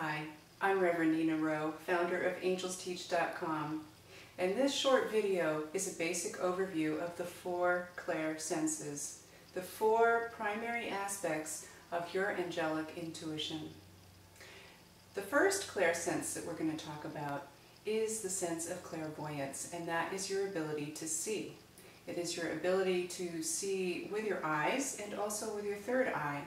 Hi, I'm Reverend Nina Rowe, founder of AngelsTeach.com, and this short video is a basic overview of the 4 Clair senses, the 4 primary aspects of your angelic intuition. The first Clair sense that we're going to talk about is the sense of clairvoyance, and that is your ability to see. It is your ability to see with your eyes and also with your third eye.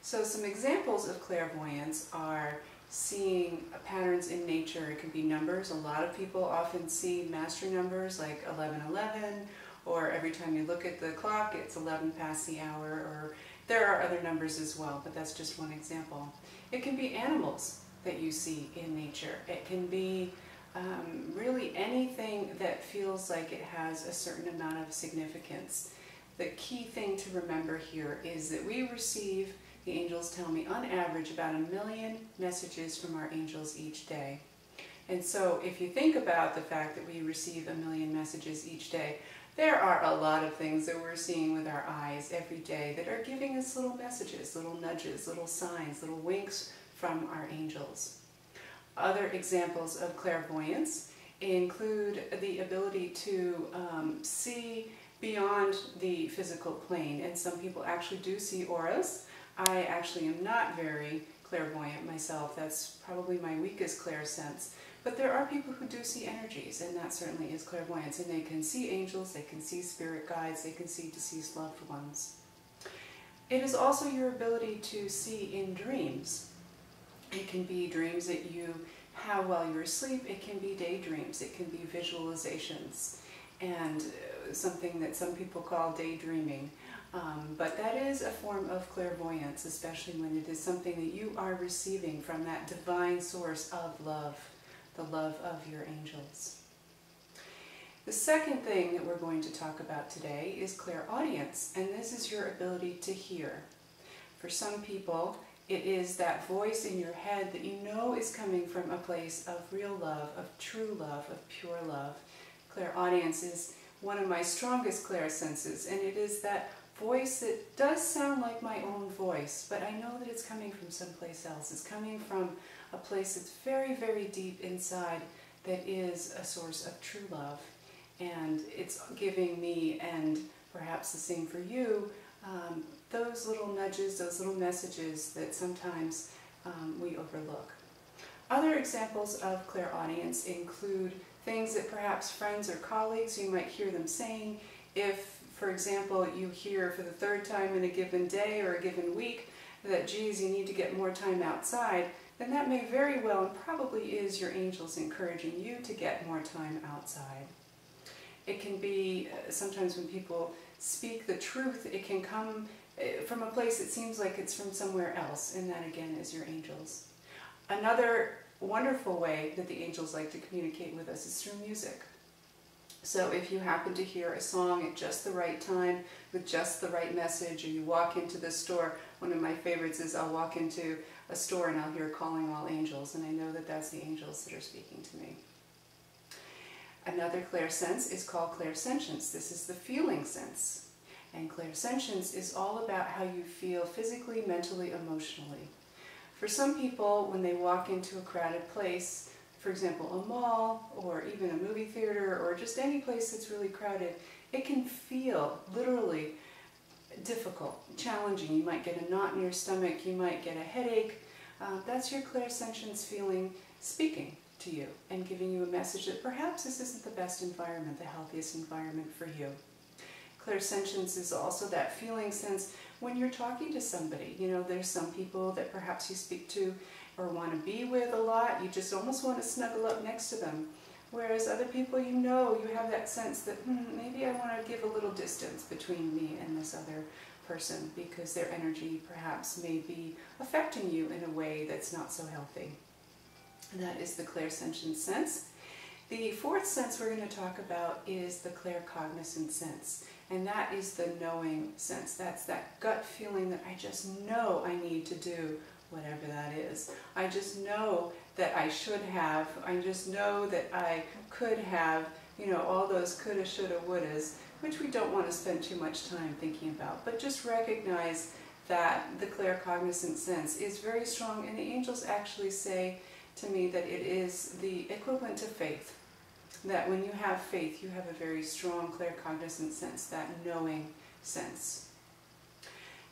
So some examples of clairvoyance are seeing patterns in nature. It can be numbers. A lot of people often see master numbers like 1111, or every time you look at the clock it's 11 past the hour, or there are other numbers as well, but that's just one example. It can be animals that you see in nature. It can be really anything that feels like it has a certain amount of significance. The key thing to remember here is that we receive, the angels tell me, on average about 1 million messages from our angels each day. And so if you think about the fact that we receive 1 million messages each day, there are a lot of things that we're seeing with our eyes every day that are giving us little messages, little nudges, little signs, little winks from our angels. Other examples of clairvoyance include the ability to see beyond the physical plane, and some people actually do see auras. I actually am not very clairvoyant myself. That's probably my weakest clair sense. But there are people who do see energies, and that certainly is clairvoyance. And they can see angels, they can see spirit guides, they can see deceased loved ones. It is also your ability to see in dreams. It can be dreams that you have while you're asleep. It can be daydreams. It can be visualizations, and something that some people call daydreaming. But that is a form of clairvoyance, especially when it is something that you are receiving from that divine source of love, the love of your angels. The second thing that we're going to talk about today is clairaudience, and this is your ability to hear. For some people, it is that voice in your head that you know is coming from a place of real love, of true love, of pure love. Clairaudience is one of my strongest clair senses, and it is that voice that does sound like my own voice, but I know that it's coming from someplace else. It's coming from a place that's very, very deep inside that is a source of true love. And it's giving me, and perhaps the same for you, those little nudges, those little messages that sometimes we overlook. Other examples of clairaudience include things that perhaps friends or colleagues, you might hear them saying. If, for example, you hear for the 3rd time in a given day or a given week that, geez, you need to get more time outside, then that may very well and probably is your angels encouraging you to get more time outside. It can be, sometimes when people speak the truth, it can come from a place that seems like it's from somewhere else, and that again is your angels. Another wonderful way that the angels like to communicate with us is through music. So if you happen to hear a song at just the right time, with just the right message, or you walk into the store, one of my favorites is I'll walk into a store and I'll hear Calling All Angels, and I know that that's the angels that are speaking to me. Another clair sense is called clairsentience. This is the feeling sense. And clairsentience is all about how you feel physically, mentally, emotionally. For some people, when they walk into a crowded place, for example, a mall, or even a movie theater, or just any place that's really crowded, it can feel literally difficult, challenging. You might get a knot in your stomach, you might get a headache. That's your clairsentience feeling speaking to you and giving you a message that perhaps this isn't the best environment, the healthiest environment for you. Clairsentience is also that feeling sense when you're talking to somebody. You know, there's some people that perhaps you speak to or want to be with a lot. You just almost want to snuggle up next to them. Whereas other people, you know, you have that sense that maybe I want to give a little distance between me and this other person because their energy perhaps may be affecting you in a way that's not so healthy. And that is the clairsentience sense. The 4th sense we're going to talk about is the claircognizant sense, and that is the knowing sense. That's that gut feeling that I just know I need to do whatever that is. I just know that I should have, I just know that I could have, you know, all those coulda, shoulda, wouldas, which we don't want to spend too much time thinking about, but just recognize that the claircognizant sense is very strong, and the angels actually say to me that it is the equivalent to faith. That when you have faith, you have a very strong claircognizant sense, that knowing sense.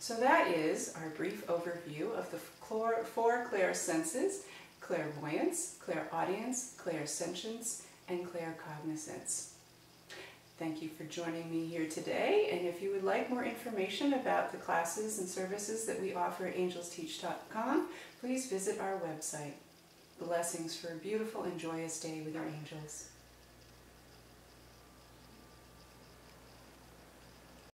So that is our brief overview of the four clair senses: clairvoyance, clairaudience, clairsentience, and claircognizance. Thank you for joining me here today, and if you would like more information about the classes and services that we offer at angelsteach.com, please visit our website. Blessings for a beautiful and joyous day with your angels.